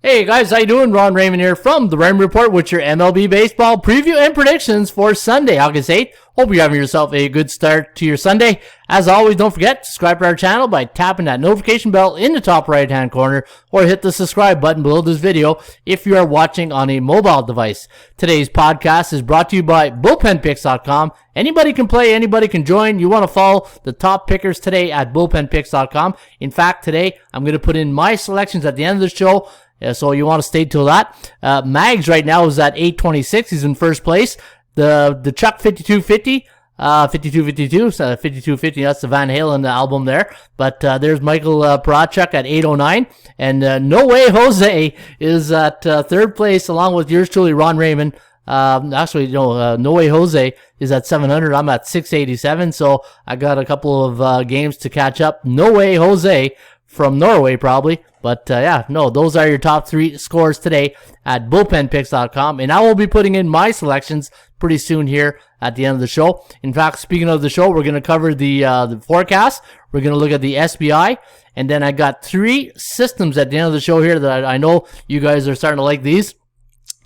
Hey guys, how you doing? Raymond here from the Raymond Report with your MLB baseball preview and predictions for Sunday, August 8th. Hope you're having yourself a good start to your Sunday. As always, don't forget to subscribe to our channel by tapping that notification bell in the top right hand corner or hit the subscribe button below this video if you are watching on a mobile device. Today's podcast is brought to you by bullpenpicks.com. Anybody can play, anybody can join. You want to follow the top pickers today at bullpenpicks.com. In fact, today I'm going to put in my selections at the end of the show. So you want to stay till that. Mags right now is at 826. He's in first place. The Chuck 5250, 5250, that's the Van Halen album there. But there's Michael Parachuk at 809. And No Way Jose is at third place along with yours truly, Ron Raymond. No Way Jose is at 700. I'm at 687. So I got a couple of games to catch up. No Way Jose from Norway probably. But those are your top three scores today at bullpenpicks.com. And I will be putting in my selections pretty soon here at the end of the show. In fact, speaking of the show, we're going to cover the forecast. We're going to look at the SBI. And then I got three systems at the end of the show here that I know you guys are starting to like these.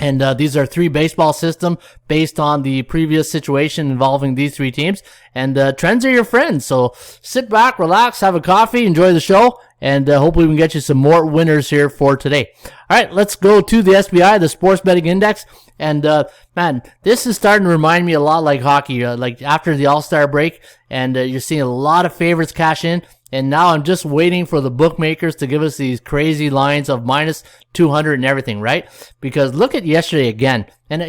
And these are three baseball systems based on the previous situation involving these three teams. And trends are your friends. So sit back, relax, have a coffee, enjoy the show. And hopefully we can get you some more winners here for today. All right, let's go to the SBI, the Sports Betting Index. And, man, this is starting to remind me a lot like hockey, like after the All-Star break. And you're seeing a lot of favorites cash in. And now I'm just waiting for the bookmakers to give us these crazy lines of minus 200 and everything, right? Because look at yesterday again. And,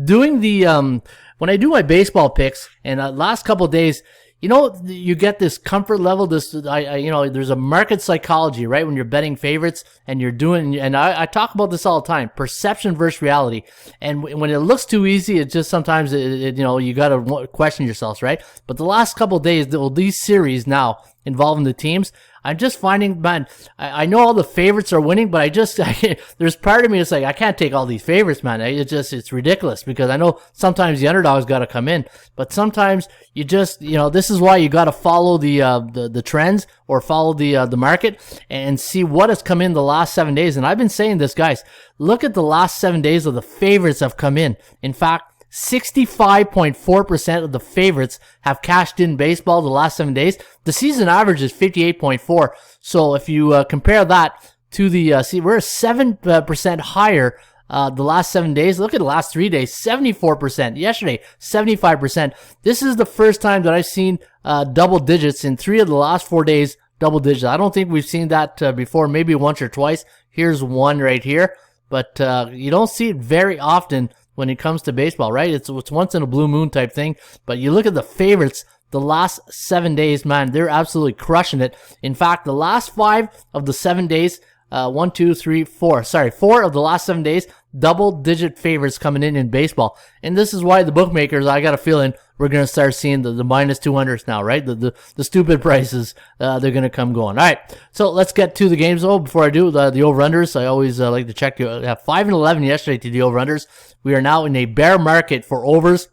doing the, when I do my baseball picks, and last couple of days, you get this comfort level, there's a market psychology, right? When you're betting favorites and you're doing, and I talk about this all the time, perception versus reality. And when it looks too easy, it just sometimes, you got to question yourselves, right? But the last couple of days, these series now involving the teams, I'm just finding, man, I know all the favorites are winning, but there's part of me that's like, I can't take all these favorites, man. It's ridiculous because I know sometimes the underdog's got to come in, but sometimes you just, this is why you got to follow the trends or follow the market and see what has come in the last 7 days. And I've been saying this, guys, look at the last 7 days of the favorites have come in. In fact, 65.4% of the favorites have cashed in baseball the last 7 days. The season average is 58.4. So if you compare that to the, we're 7% higher the last 7 days. Look at the last 3 days, 74%. Yesterday, 75%. This is the first time that I've seen double digits in 3 of the last 4 days, double digits. I don't think we've seen that before, maybe once or twice. Here's one right here. But you don't see it very often when it comes to baseball, right? It's once in a blue moon type thing. But you look at the favorites, the last 7 days, man, they're absolutely crushing it. In fact, the last 5 of the 7 days, 4 of the last 7 days, double-digit favorites coming in baseball. And this is why the bookmakers, I got a feeling, we're going to start seeing the minus 200s now, right? The stupid prices, they're going to come going. All right, so let's get to the games. Before I do, the over-unders, I always like to check. I have 5 and 11 yesterday to the over-unders. We are now in a bear market for overs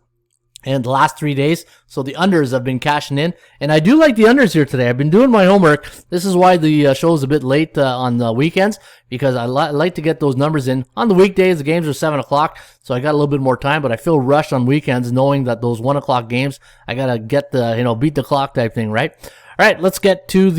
in the last 3 days, so the unders have been cashing in, and I do like the unders here today. I've been doing my homework. This is why the show is a bit late on the weekends, because I like to get those numbers in. On the weekdays, the games are 7 o'clock, so I got a little bit more time, but I feel rushed on weekends knowing that those 1 o'clock games, I got to get beat the clock type thing, right? All right, let's get to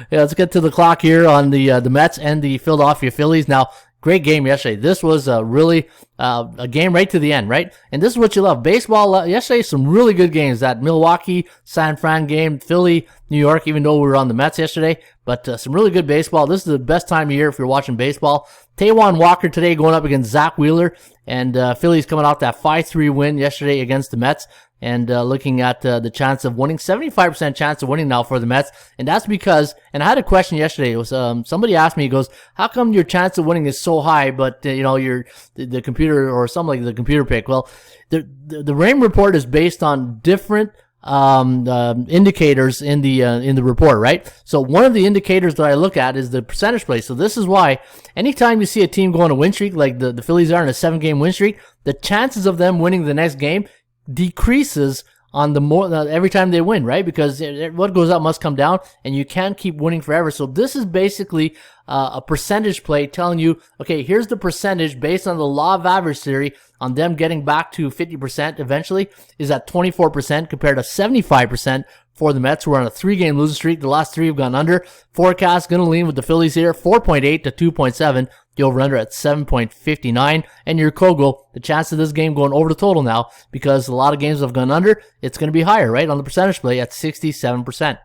let's get to the clock here on the Mets and the Philadelphia Phillies. Now, great game yesterday. This was really a game right to the end, right? And this is what you love. Baseball, yesterday, some really good games. That Milwaukee, San Fran game, Philly, New York, even though we were on the Mets yesterday. But some really good baseball. This is the best time of year if you're watching baseball. Taijuan Walker today going up against Zach Wheeler. And Phillies coming off that 5-3 win yesterday against the Mets. And looking at the chance of winning, 75% chance of winning now for the Mets. And that's because, and I had a question yesterday. It was somebody asked me, he goes, how come your chance of winning is so high, but the computer or something like the computer pick? Well, the Raymond report is based on different indicators in the report, right? So one of the indicators that I look at is the percentage play. So this is why anytime you see a team go on a win streak, like the Phillies are in a 7-game win streak, the chances of them winning the next game decreases on the more every time they win, right? Because what goes up must come down, and you can't keep winning forever. So this is basically a percentage play telling you, okay, here's the percentage based on the law of average theory on them getting back to 50% eventually is at 24% compared to 75% for the Mets, who are on a 3-game losing streak. The last 3 have gone under. Forecast going to lean with the Phillies here, 4.8 to 2.7. The over-under at 7.59. And your Kogo, the chance of this game going over the total now, because a lot of games have gone under, it's going to be higher, right, on the percentage play at 67%.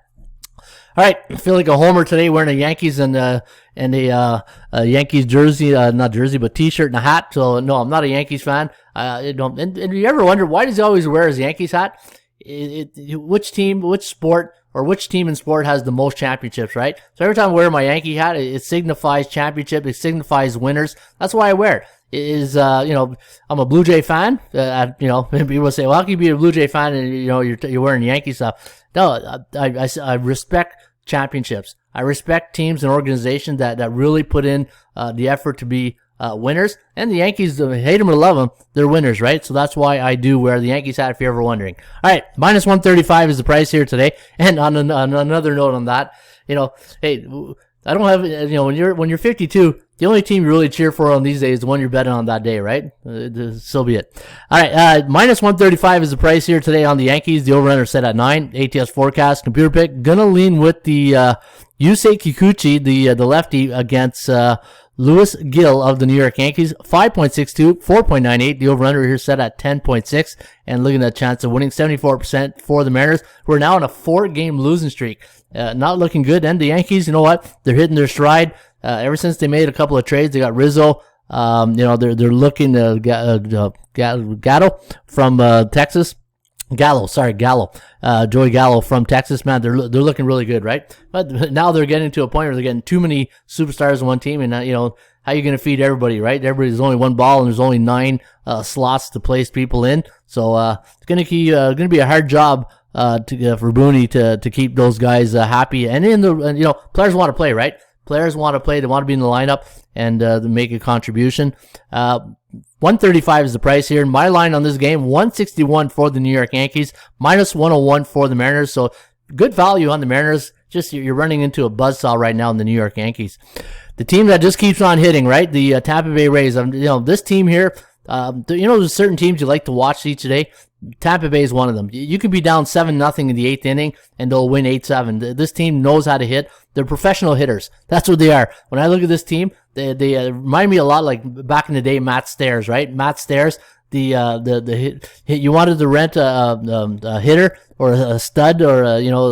All right, I feel like a homer today wearing a Yankees and a Yankees jersey, not jersey, but T-shirt and a hat. So, no, I'm not a Yankees fan. And you ever wonder, why does he always wear his Yankees hat? Which team in sport has the most championships, right? So every time I wear my Yankee hat, it signifies championship. It signifies winners. That's why I wear it. I'm a Blue Jay fan. People say, well, how can you be a Blue Jay fan and, you're wearing Yankee stuff? No, I respect championships. I respect teams and organizations that really put in the effort to be winners. And the Yankees, hate them or love them, they're winners, right? So that's why I do wear the Yankees hat, if you're ever wondering. All right, minus 135 is the price here today. And on another note on that, hey, I don't have, when you're 52, the only team you really cheer for on these days is the one you're betting on that day, right? So be it. All right, minus 135 is the price here today on the Yankees. The over-under set at 9. ATS forecast, computer pick. Gonna lean with the Yusei Kikuchi, the lefty, against Louis Gill of the New York Yankees. 5.62, 4.98. The over-under here set at 10.6. And looking at chance of winning, 74% for the Mariners, who are now on a 4-game losing streak. Not looking good. And the Yankees, you know what? They're hitting their stride. Ever since they made a couple of trades, they got Rizzo. They're looking to Gatto from Texas. Gallo. Joey Gallo from Texas, man. They're looking really good, right? But now they're getting to a point where they're getting too many superstars in one team, and how are you going to feed everybody, right? There's only one ball, and there's only 9 slots to place people in. So it's going to be a hard job for Booney to keep those guys happy. And players want to play, right? Players want to play. They want to be in the lineup and make a contribution. 135 is the price here. My line on this game, 161 for the New York Yankees, minus 101 for the Mariners. So good value on the Mariners. Just you're running into a buzzsaw right now in the New York Yankees. The team that just keeps on hitting, right? The Tampa Bay Rays. This team here. There's certain teams you like to watch each day. Tampa Bay is one of them. You could be down 7-0 in the 8th inning, and they'll win 8-7. This team knows how to hit. They're professional hitters. That's what they are. When I look at this team, they remind me a lot like back in the day, Matt Stairs, right? Matt Stairs, the hit. You wanted to rent a hitter or a stud or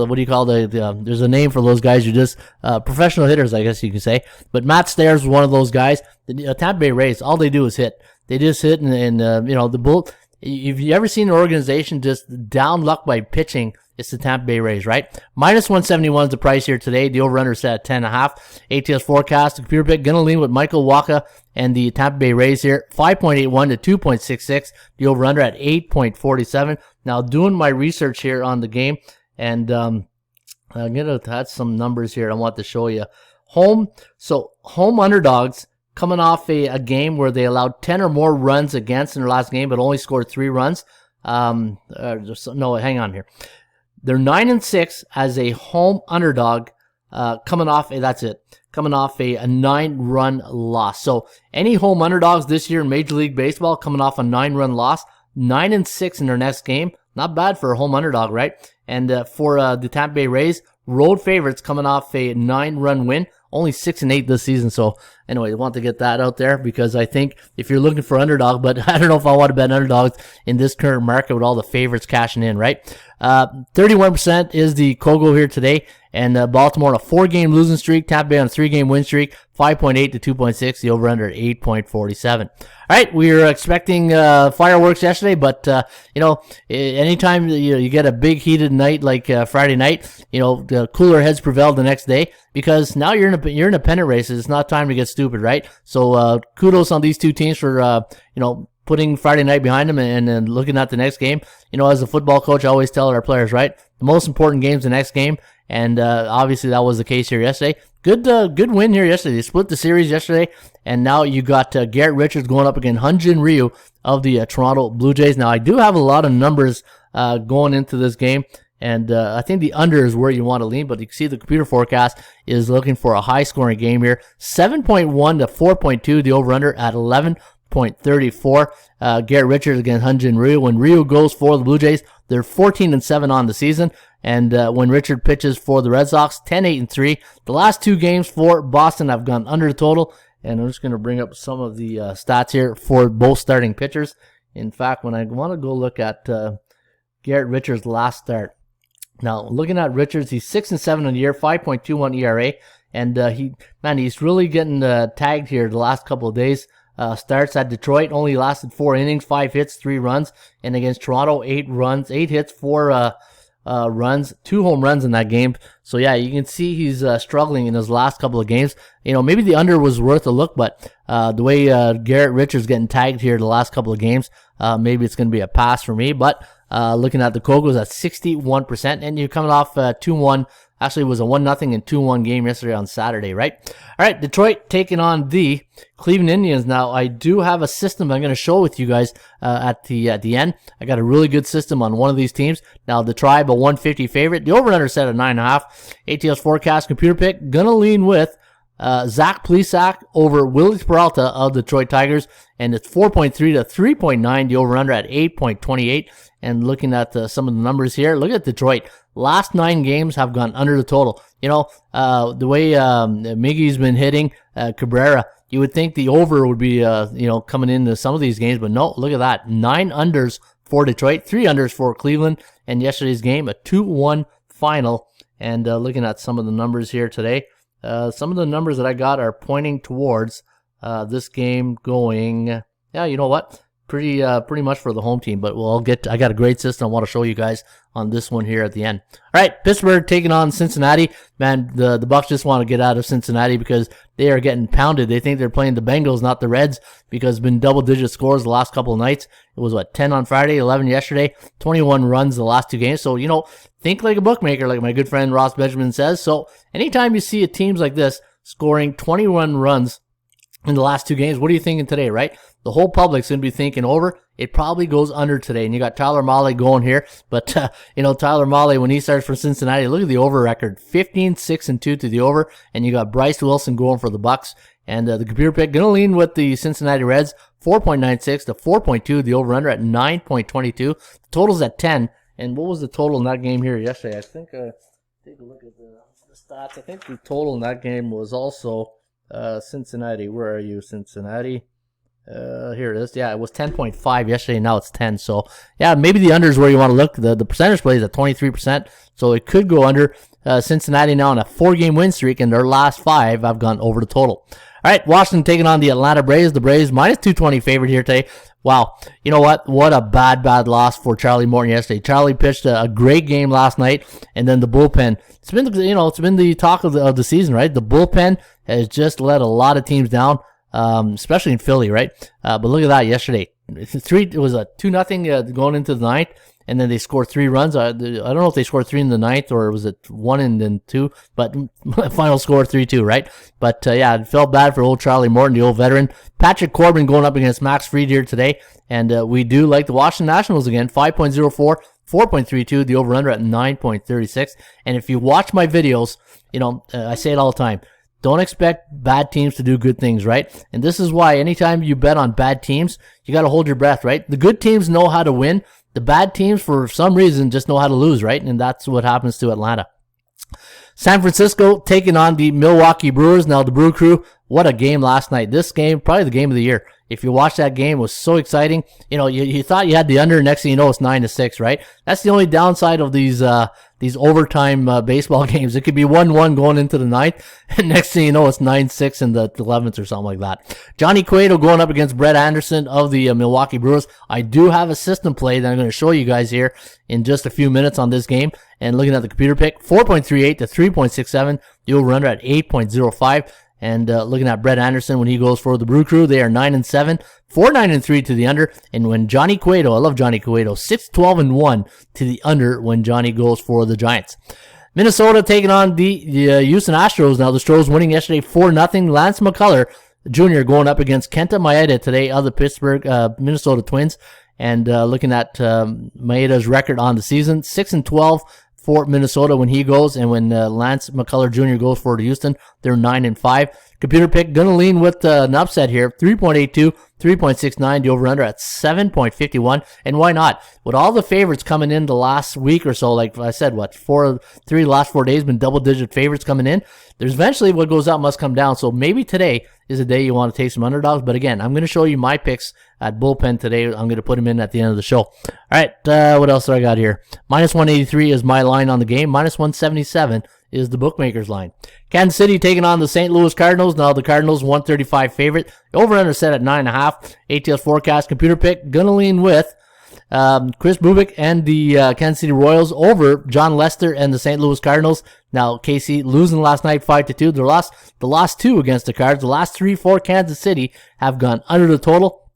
what do you call there's a name for those guys. You just professional hitters, I guess you could say. But Matt Stairs was one of those guys. The Tampa Bay Rays, all they do is hit. They just hit, and the bull. If you ever seen an organization just down luck by pitching, it's the Tampa Bay Rays, right? Minus 171 is the price here today. The over-under is set at 10.5. ATS forecast, the computer pick, gonna lean with Michael Wacha and the Tampa Bay Rays here. 5.81 to 2.66. The over-under at 8.47. Now, doing my research here on the game, and I'm gonna add some numbers here I want to show you. Home underdogs, coming off a game where they allowed 10 or more runs against in their last game, but only scored 3 runs. Hang on here. They're 9-6 as a home underdog, coming off a 9-run loss. So any home underdogs this year in Major League Baseball coming off a 9-run loss, 9-6 in their next game. Not bad for a home underdog, right? And for the Tampa Bay Rays, road favorites coming off a 9-run win. Only 6-8 this season. So anyway, I want to get that out there because I think if you're looking for underdog, but I don't know if I want to bet underdogs in this current market with all the favorites cashing in, right? 31% is the Kogo here today, and Baltimore on a 4-game losing streak, Tampa Bay on a 3-game win streak, 5.8 to 2.6, the over-under 8.47. All right, we were expecting fireworks yesterday, but anytime you get a big heated night like Friday night, the cooler heads prevailed the next day because now you're in a pennant race. It's not time to get stupid, right? So kudos on these two teams for putting Friday night behind them and looking at the next game. As a football coach, I always tell our players, right? The most important game's the next game, and obviously that was the case here yesterday. Good win here yesterday. They split the series yesterday, and now you got Garrett Richards going up against Hyun-Jin Ryu of the Toronto Blue Jays. Now, I do have a lot of numbers going into this game. And I think the under is where you want to lean, but you can see the computer forecast is looking for a high-scoring game here. 7.1 to 4.2, the over-under at 11.34. Garrett Richards against Hyun-Jin Ryu. When Ryu goes for the Blue Jays, they're 14-7 on the season. And when Richard pitches for the Red Sox, 10-8-3. The last 2 games for Boston have gone under the total. And I'm just going to bring up some of the stats here for both starting pitchers. In fact, when I want to go look at Garrett Richards' last start. Now, looking at Richards, he's 6-7 on the year, 5.21 ERA, and he's really getting tagged here the last couple of days. Starts at Detroit, only lasted 4 innings, 5 hits, 3 runs, and against Toronto, 8 hits, 4 runs, 2 home runs in that game. So yeah, you can see he's struggling in his last couple of games. Maybe the under was worth a look, but the way Garrett Richards getting tagged here the last couple of games, maybe it's going to be a pass for me. But looking at the Cogos at 61%, and you're coming off 2-1. Actually, it was a 1-0 and 2-1 game yesterday on Saturday, right? All right, Detroit taking on the Cleveland Indians. Now, I do have a system I'm going to show with you guys at the end. I got a really good system on one of these teams. Now, the Tribe, a 150 favorite. The over-under set at 9.5. ATS forecast computer pick. Going to lean with Zach Plesac over Willie Peralta of the Detroit Tigers, and it's 4.3 to 3.9. The over-under at 8.28. And looking at some of the numbers here, look at Detroit. Last 9 games have gone under the total. The way Miggy's been hitting Cabrera, you would think the over would be coming into some of these games, but no. Look at that, 9 unders for Detroit, 3 unders for Cleveland, and yesterday's game a 2-1 final. And looking at some of the numbers here today. Some of the numbers that I got are pointing towards this game going, you know what? Pretty much for the home team, but I got a great system I want to show you guys on this one here at the end. All right, Pittsburgh taking on Cincinnati. Man, the Bucks just want to get out of Cincinnati because they are getting pounded. They think they're playing the Bengals, not the Reds, because it's been double-digit scores the last couple of nights. It was, 10 on Friday, 11 yesterday, 21 runs the last 2 games. So, think like a bookmaker, like my good friend Ross Benjamin says. So, anytime you see teams like this scoring 21 runs in the last 2 games, what are you thinking today, right? The whole public's going to be thinking over. It probably goes under today. And you got Tyler Mahle going here. But, Tyler Mahle, when he starts for Cincinnati, look at the over record. 15-6-2 to the over. And you got Bryce Wilson going for the Bucks. And the computer pick going to lean with the Cincinnati Reds. 4.96 to 4.2. The over-under at 9.22. The total's at 10. And what was the total in that game here yesterday? I think, take a look at the stats. I think the total in that game was also Cincinnati. Where are you, Cincinnati? Here it is. Yeah, it was 10.5 yesterday. Now it's 10. So, yeah, maybe the under is where you want to look. The percentage play is at 23%. So it could go under. Cincinnati now on a 4-game win streak, and their last 5 have gone over the total. All right, Washington taking on the Atlanta Braves. The Braves minus 220 favorite here today. Wow, you know what? What a bad loss for Charlie Morton yesterday. Charlie pitched a great game last night, and then the bullpen. It's been the talk of the season, right? The bullpen has just let a lot of teams down. Especially in Philly, right? But look at that yesterday. It was a 2-0 going into the 9th, and then they scored 3 runs. I don't know if they scored 3 in the 9th or was it 1 and then 2, but final score 3-2, right? But it felt bad for old Charlie Morton, the old veteran. Patrick Corbin going up against Max Fried here today, and we do like the Washington Nationals again, 5.04. 4.32, the over-under at 9.36. And if you watch my videos, I say it all the time. Don't expect bad teams to do good things, right? And this is why anytime you bet on bad teams, you got to hold your breath, right? The good teams know how to win. The bad teams, for some reason, just know how to lose, right? And that's what happens to Atlanta. San Francisco taking on the Milwaukee Brewers. Now, the Brew Crew, what a game last night. This game, probably the game of the year. If you watch that game, it was so exciting. You thought you had the under. Next thing you know, it's 9-6, right? That's the only downside of these overtime baseball games. It could be 1-1 going into the 9th, and next thing you know, it's 9-6 in the 11th or something like that. Johnny Cueto going up against Brett Anderson of the Milwaukee Brewers. I do have a system play that I'm going to show you guys here in just a few minutes on this game. And looking at the computer pick, 4.38 to 3.67. The over-under at 8.05. And looking at Brett Anderson when he goes for the Brew Crew, they are 9-7, 4-9-3 to the under. And when Johnny Cueto, I love Johnny Cueto, 6-12-1 to the under when Johnny goes for the Giants. Minnesota taking on the Houston Astros. Now the Astros winning yesterday 4-0. Lance McCullers Jr. going up against Kenta Maeda today of the Minnesota Twins. And looking at Maeda's record on the season, 6-12 for Minnesota when he goes, and when Lance McCullers Jr. goes for Houston, they're 9-5. Computer pick, gonna lean with an upset here, 3.82, 3.69, the over-under at 7.51, and why not? With all the favorites coming in the last week or so, like I said, three last 4 days been double-digit favorites coming in. There's eventually what goes up must come down, so maybe today is a day you want to take some underdogs, but again, I'm going to show you my picks at bullpen today. I'm going to put them in at the end of the show. All right, what else do I got here? Minus 183 is my line on the game. Minus 177 is the bookmaker's line. Kansas City taking on the St. Louis Cardinals. Now the Cardinals 135 favorite. Over-under set at 9.5. ATS forecast computer pick. Gonna lean with Chris Bubik and the Kansas City Royals over John Lester and the St. Louis Cardinals. Now KC losing last night 5-2. The last two against the Cards. The last 3 for Kansas City have gone under the total.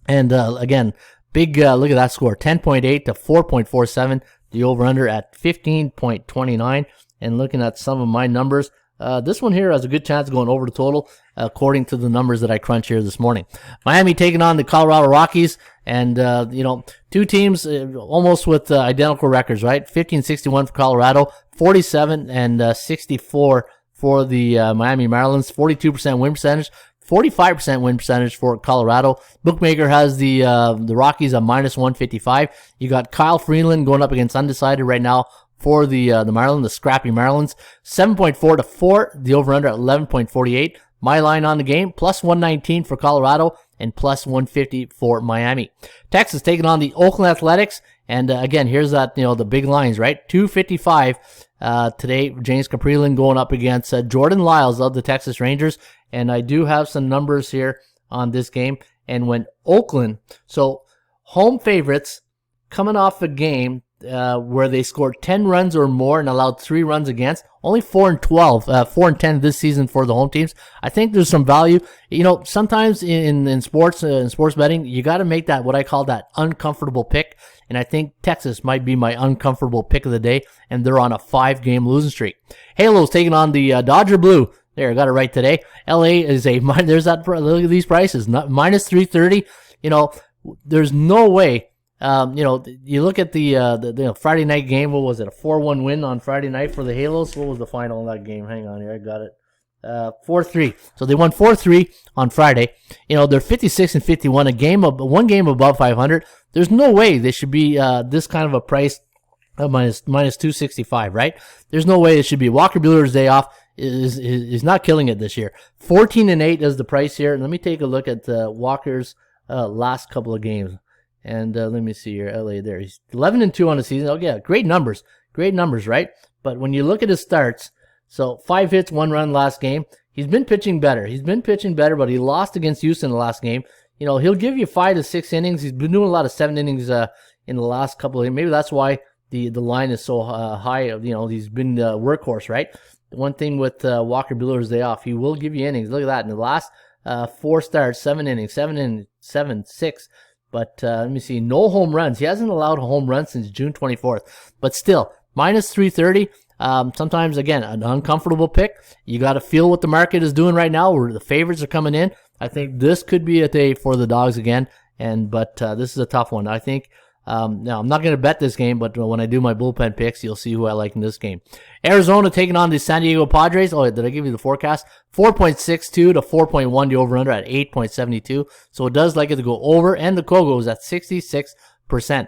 And again, big look at that score, 10.8 to 4.47. The over-under at 15.29. And looking at some of my numbers, this one here has a good chance of going over the total, according to the numbers that I crunch here this morning. Miami taking on the Colorado Rockies, and two teams almost with identical records, right? 15-61 for Colorado, 47 and 64 for the Miami Marlins. 42% win percentage, 45% win percentage for Colorado. Bookmaker has the Rockies at minus 155. You got Kyle Freeland going up against undecided right now for the Marlins, the scrappy Marlins. 7.4 to 4, the over-under at 11.48. My line on the game, plus 119 for Colorado and plus 150 for Miami. Texas taking on the Oakland Athletics, and again, here's that, the big lines, right? 255 today. James Caprielin going up against Jordan Lyles of the Texas Rangers, and I do have some numbers here on this game. And when Oakland, so home favorites coming off a game where they scored 10 runs or more and allowed 3 runs against. Only 4-12, 4-10 this season for the home teams. I think there's some value. Sometimes in sports betting, you got to make that, what I call that uncomfortable pick. And I think Texas might be my uncomfortable pick of the day. And they're on a 5-game losing streak. Halos taking on the Dodger Blue. There, I got it right today. LA is there's that, look at these prices. Minus 330. There's no way. You look at the Friday night game. What was it? A 4-1 win on Friday night for the Halos. What was the final in that game? Hang on here. I got it. 4-3. So they won 4-3 on Friday. They're 56-51, one game above 500. There's no way they should be this kind of a price of minus 265, right? There's no way it should be. Walker Buehler's day off is not killing it this year. 14-8 is the price here. Let me take a look at Walker's last couple of games. And let me see here, LA there. He's 11-2 on the season. Oh, yeah, great numbers, right? But when you look at his starts, so 5 hits, 1 run last game. He's been pitching better, but he lost against Houston the last game. He'll give you 5 to 6 innings. He's been doing a lot of 7 innings in the last couple of games. Maybe that's why the line is so high. He's been workhorse, right? The one thing with Walker Buehler's day off, he will give you innings. Look at that. In the last 4 starts, 7 innings, 6. But let me see, no home runs. He hasn't allowed a home run since June 24th. But still, minus 330. Sometimes, again, an uncomfortable pick. You got to feel what the market is doing right now, where the favorites are coming in. I think this could be a day for the dogs again. But this is a tough one. I think, now I'm not going to bet this game, but when I do my bullpen picks, you'll see who I like in this game. Arizona taking on the San Diego Padres. Oh, did I give you the forecast? 4.62 to 4.1, the over-under at 8.72. So it does like it to go over, and the Kogo is at 66%.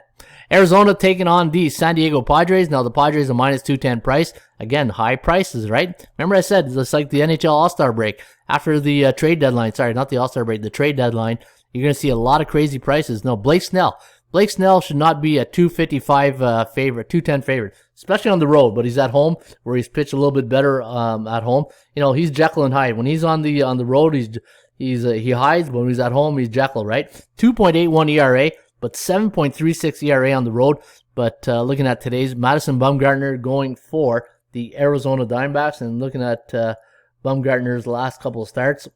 Arizona taking on the San Diego Padres. Now the Padres are minus 210 price. Again, high prices, right? Remember I said it's like the NHL All-Star break. After the trade deadline, sorry, not the All-Star break, the trade deadline, you're going to see a lot of crazy prices. No, Blake Snell should not be a 255 favorite, 210 favorite, especially on the road. But he's at home, where he's pitched a little bit better at home. He's Jekyll and Hyde. When he's on the road, he hides. But when he's at home, he's Jekyll, right? 2.81 ERA, but 7.36 ERA on the road. But looking at today's Madison Bumgarner going for the Arizona Diamondbacks, and looking at Bumgarner's last couple of starts,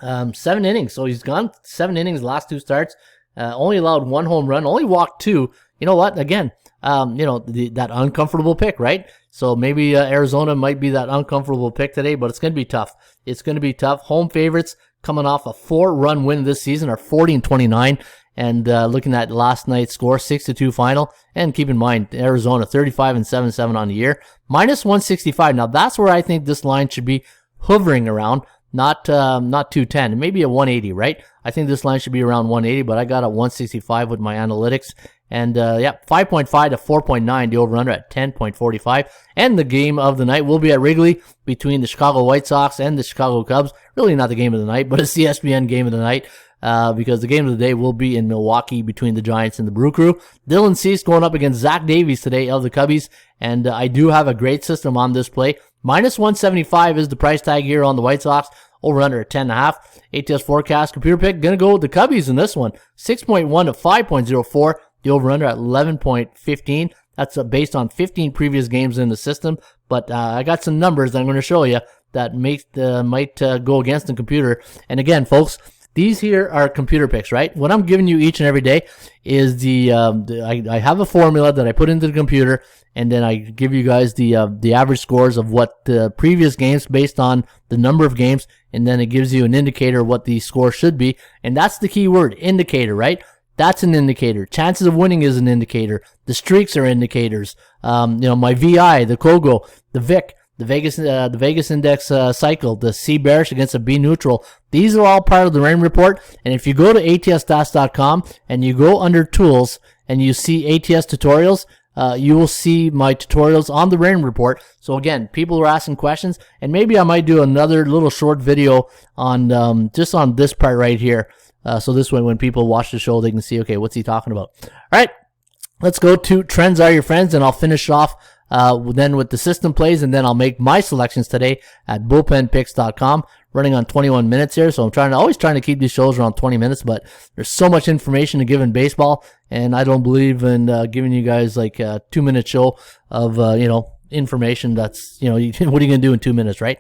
7 innings. So he's gone 7 innings last 2 starts. Only allowed 1 home run, only walked 2. You know what? Again, that uncomfortable pick, right? So maybe Arizona might be that uncomfortable pick today, but it's going to be tough. Home favorites coming off a 4-run win this season are 40-29. And looking at last night's score, 6-2 final. And keep in mind, Arizona 35-7 on the year, minus 165. Now that's where I think this line should be hovering around, not 210, maybe a 180, right? I think this line should be around 180, but I got a 165 with my analytics. And 5.5 to 4.9, the over-under at 10.45. And the game of the night will be at Wrigley between the Chicago White Sox and the Chicago Cubs. Really not the game of the night, but it's the ESPN game of the night. Because the game of the day will be in Milwaukee between the Giants and the Brew Crew. Dylan Cease going up against Zach Davies today of the Cubbies. And I do have a great system on this play. Minus 175 is the price tag here on the White Sox. Over under at 10.5. ATS forecast, computer pick, gonna go with the Cubbies in this one. 6.1 to 5.04. The over-under at 11.15. That's based on 15 previous games in the system. But I got some numbers that I'm going to show you that might go against the computer. And again, folks, these here are computer picks, right? What I'm giving you each and every day is I have a formula that I put into the computer, and then I give you guys the average scores of what the previous games based on the number of games, and then it gives you an indicator of what the score should be. And that's the key word, indicator, right? That's an indicator. Chances of winning is an indicator. The streaks are indicators. My VI, the Kogo, the VIC, the Vegas Index cycle, the C bearish against a B neutral. These are all part of the rain report. And if you go to atsstats.com and you go under tools and you see ATS tutorials, you will see my tutorials on the rain report. So again, people are asking questions, and maybe I might do another little short video on just on this part right here. So this way, when people watch the show, they can see, okay, what's he talking about? All right, let's go to Trends Are Your Friends, and I'll finish off then with the system plays, and then I'll make my selections today at bullpenpicks.com, running on 21 minutes here. So I'm always trying to keep these shows around 20 minutes, but there's so much information to give in baseball, and I don't believe in giving you guys like a 2-minute show of, information that's, what are you going to do in 2 minutes, right?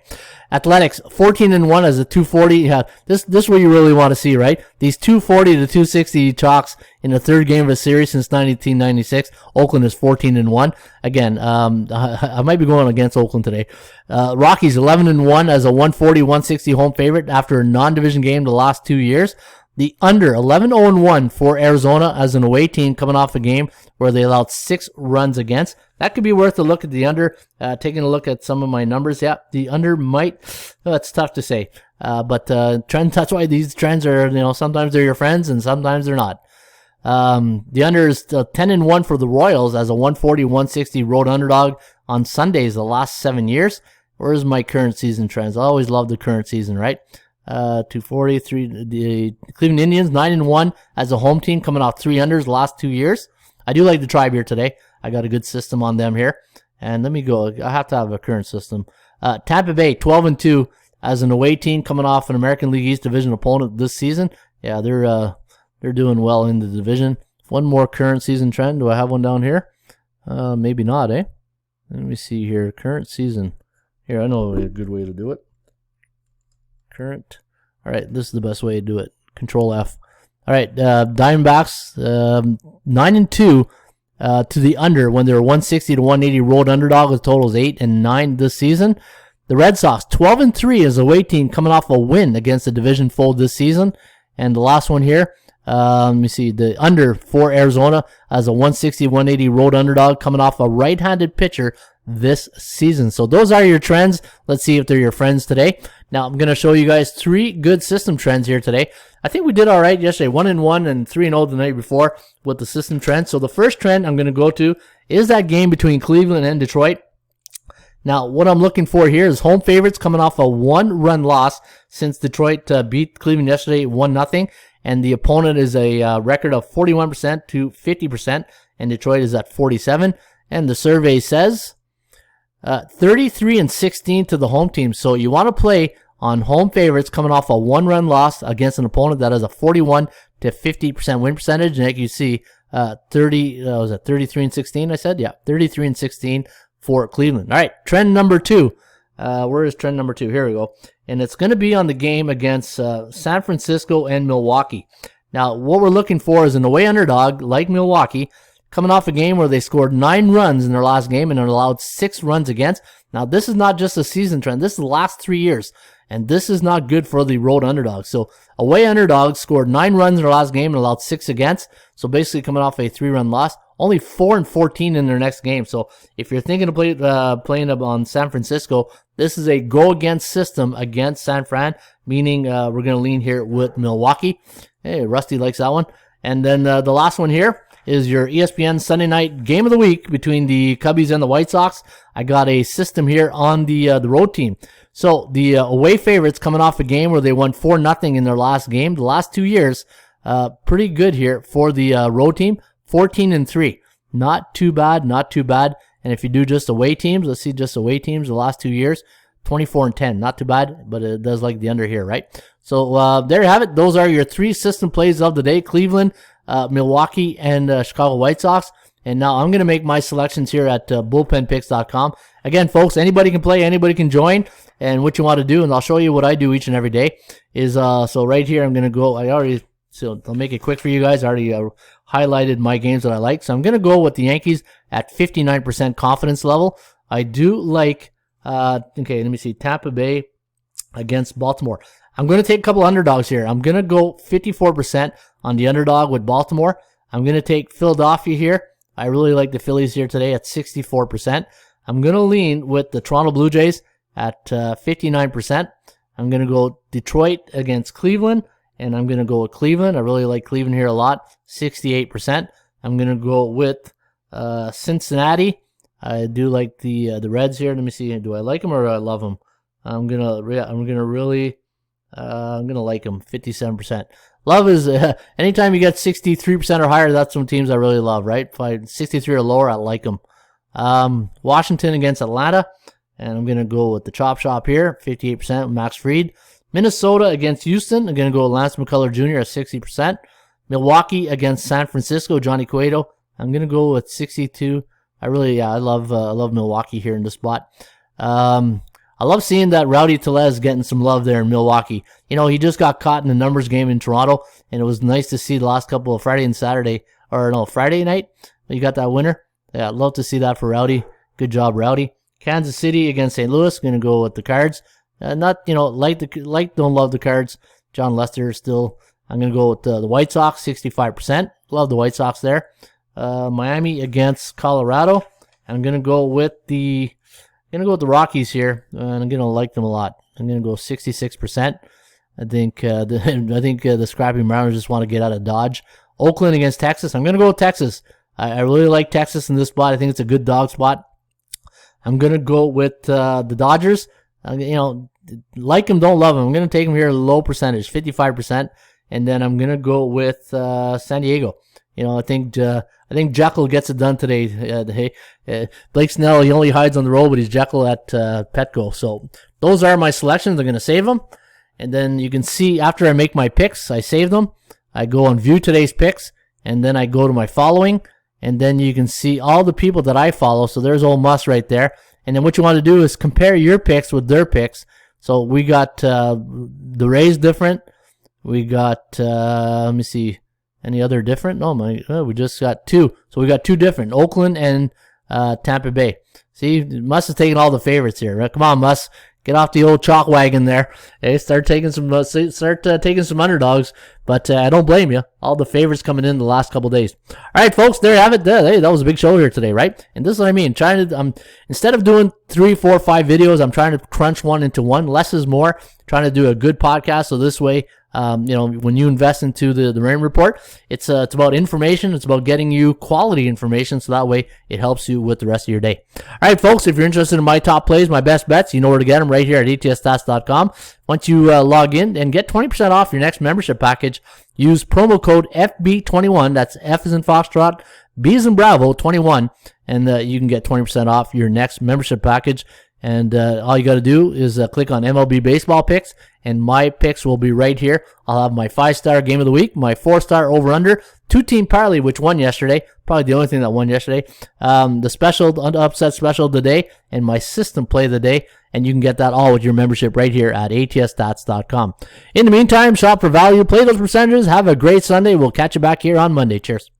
Athletics, 14-1 as a 240. Yeah, this is what you really want to see, right? These 240 to 260 chalks in the third game of a series since 1996. Oakland is 14-1. Again, I might be going against Oakland today. Rockies, 11-1 as a 140, 160 home favorite after a non-division game the last 2 years. The under, 11-0-1 for Arizona as an away team coming off a game where they allowed 6 runs against. That could be worth a look at the under. Taking a look at some of my numbers, yeah, the under might, it's tough to say. But trends, that's why these trends are, sometimes they're your friends and sometimes they're not. The under is 10-1 for the Royals as a 140, 160 road underdog on Sundays the last 7 years. Where's my current season trends? I always love the current season, right? 243. The Cleveland Indians 9-1 as a home team, coming off 3 unders the last 2 years. I do like the Tribe here today. I got a good system on them here. And let me go. I have to have a current system. Tampa Bay 12-2 as an away team, coming off an American League East division opponent this season. Yeah, they're doing well in the division. One more current season trend. Do I have one down here? Maybe not, eh? Let me see here. Current season. Here, I know a good way to do it. Current. All right, this is the best way to do it. Control F. All right, Diamondbacks 9-2 to the under when they were 160 to 180 road underdog with totals 8-9 this season. The Red Sox 12-3 as a away team, coming off a win against the division foe this season. And the last one here, let me see, the under for Arizona as a 160 180 road underdog, coming off a right-handed pitcher this season. So those are your trends. Let's see if they're your friends today. Now I'm going to show you guys 3 good system trends here today. I think we did all right yesterday, 1-1 and 3-0 the night before with the system trend. So the first trend I'm going to go to is that game between Cleveland and Detroit. Now, what I'm looking for here is home favorites coming off a 1-run loss since Detroit beat Cleveland yesterday 1-0, and the opponent is a record of 41% to 50%, and Detroit is at 47%. And the survey says 33-16 to the home team. So you want to play on home favorites coming off a 1-run loss against an opponent that has a 41 to 50% win percentage. And like you see, 33-16? I said, yeah, 33-16 for Cleveland. All right, trend number 2. Where is trend number 2? Here we go. And it's going to be on the game against San Francisco and Milwaukee. Now, what we're looking for is an away underdog like Milwaukee, coming off a game where they scored 9 runs in their last game and allowed 6 runs against. Now, this is not just a season trend. This is the last 3 years. and this is not good for the road underdogs. So away underdogs scored 9 runs in their last game and allowed 6 against. So basically coming off a 3-run loss, only 4-14 in their next game. So if you're thinking of playing up on San Francisco, this is a go against system against San Fran, meaning we're going to lean here with Milwaukee. Hey, Rusty likes that one. And then the last one here is your ESPN Sunday night game of the week between the Cubbies and the White Sox. I got a system here on the road team. So the away favorites coming off a game where they won 4-0 in their last game. The last 2 years, pretty good here for the road team. 14-3. Not too bad, not too bad. And if you do just away teams, let's see just away teams the last 2 years, 24-10. Not too bad, but it does like the under here, right? So there you have it. Those are your 3 system plays of the day: Cleveland, Milwaukee, and Chicago White Sox. And now I'm going to make my selections here at bullpenpicks.com. Again, folks, anybody can play, anybody can join. And what you want to do, and I'll show you what I do each and every day, is so right here I'm going to go. So I'll make it quick for you guys. I already highlighted my games that I like. So I'm going to go with the Yankees at 59% confidence level. I do like, okay, let me see, Tampa Bay against Baltimore. I'm going to take a couple underdogs here. I'm going to go 54% on the underdog with Baltimore. I'm going to take Philadelphia here. I really like the Phillies here today at 64%. I'm going to lean with the Toronto Blue Jays at 59%. I'm going to go Detroit against Cleveland, and I'm going to go with Cleveland. I really like Cleveland here a lot, 68%. I'm going to go with Cincinnati. I do like the Reds here. Let me see. Do I like them or do I love them? I'm gonna like them. 57%. Love is anytime you get 63% or higher. That's some teams I really love, right? If I 63 or lower, I like them. Washington against Atlanta, and I'm gonna go with the chop shop here, 58% with Max Fried. Minnesota against Houston. I'm gonna go with Lance McCullers Jr. at 60%. Milwaukee against San Francisco, Johnny Cueto. I'm gonna go with 62. I love Milwaukee here in this spot. I love seeing that Rowdy Tellez getting some love there in Milwaukee. You know, he just got caught in the numbers game in Toronto, and it was nice to see the last couple of Friday night. You got that winner. Yeah, I'd love to see that for Rowdy. Good job, Rowdy. Kansas City against St. Louis. Going to go with the Cards. Don't love the Cards. John Lester still. I'm going to go with the White Sox, 65%. Love the White Sox there. Miami against Colorado. I'm going to go with the Rockies here, and I'm going to like them a lot. I'm going to go 66%. I think the scrappy Mariners just want to get out of Dodge. Oakland against Texas. I'm going to go with Texas. I really like Texas in this spot. I think it's a good dog spot. I'm going to go with the Dodgers. Like them, don't love them. I'm going to take them here low percentage, 55%. And then I'm going to go with San Diego. I think Jekyll gets it done today. Blake Snell, he only hides on the road, but he's Jekyll at Petco. So those are my selections. I'm going to save them. And then you can see after I make my picks, I save them. I go and view today's picks, and then I go to my following. And then you can see all the people that I follow. So there's old Muss right there. And then what you want to do is compare your picks with their picks. So we got the Rays different. We got, let me see. Any other different? No, we just got 2. So we got 2 different, Oakland and Tampa Bay. See, Muss is taking all the favorites here. Right? Come on, Muss. Get off the old chalk wagon there. Hey, start taking some underdogs. But I don't blame you. All the favorites coming in the last couple days. All right, folks, there you have it. Hey, that was a big show here today, right? And this is what I mean. Instead of doing 3, 4, 5 videos, I'm trying to crunch one into one. Less is more. Trying to do a good podcast. So this way, when you invest into the Raymond Report, it's about information. It's about getting you quality information, so that way it helps you with the rest of your day. All right, folks, if you're interested in my top plays, my best bets, you know where to get them right here at etsstats.com. Once you log in and get 20% off your next membership package, use promo code FB21. That's F as in Foxtrot, B as in Bravo, 21, and you can get 20% off your next membership package. And all you got to do is click on MLB baseball picks, and my picks will be right here. I'll have my 5-star game of the week, my 4-star over-under, 2-team parlay, which won yesterday, probably the only thing that won yesterday, the special upset special of the day, and my system play of the day. And you can get that all with your membership right here at etsstats.com. In the meantime, shop for value, play those percentages. Have a great Sunday. We'll catch you back here on Monday. Cheers.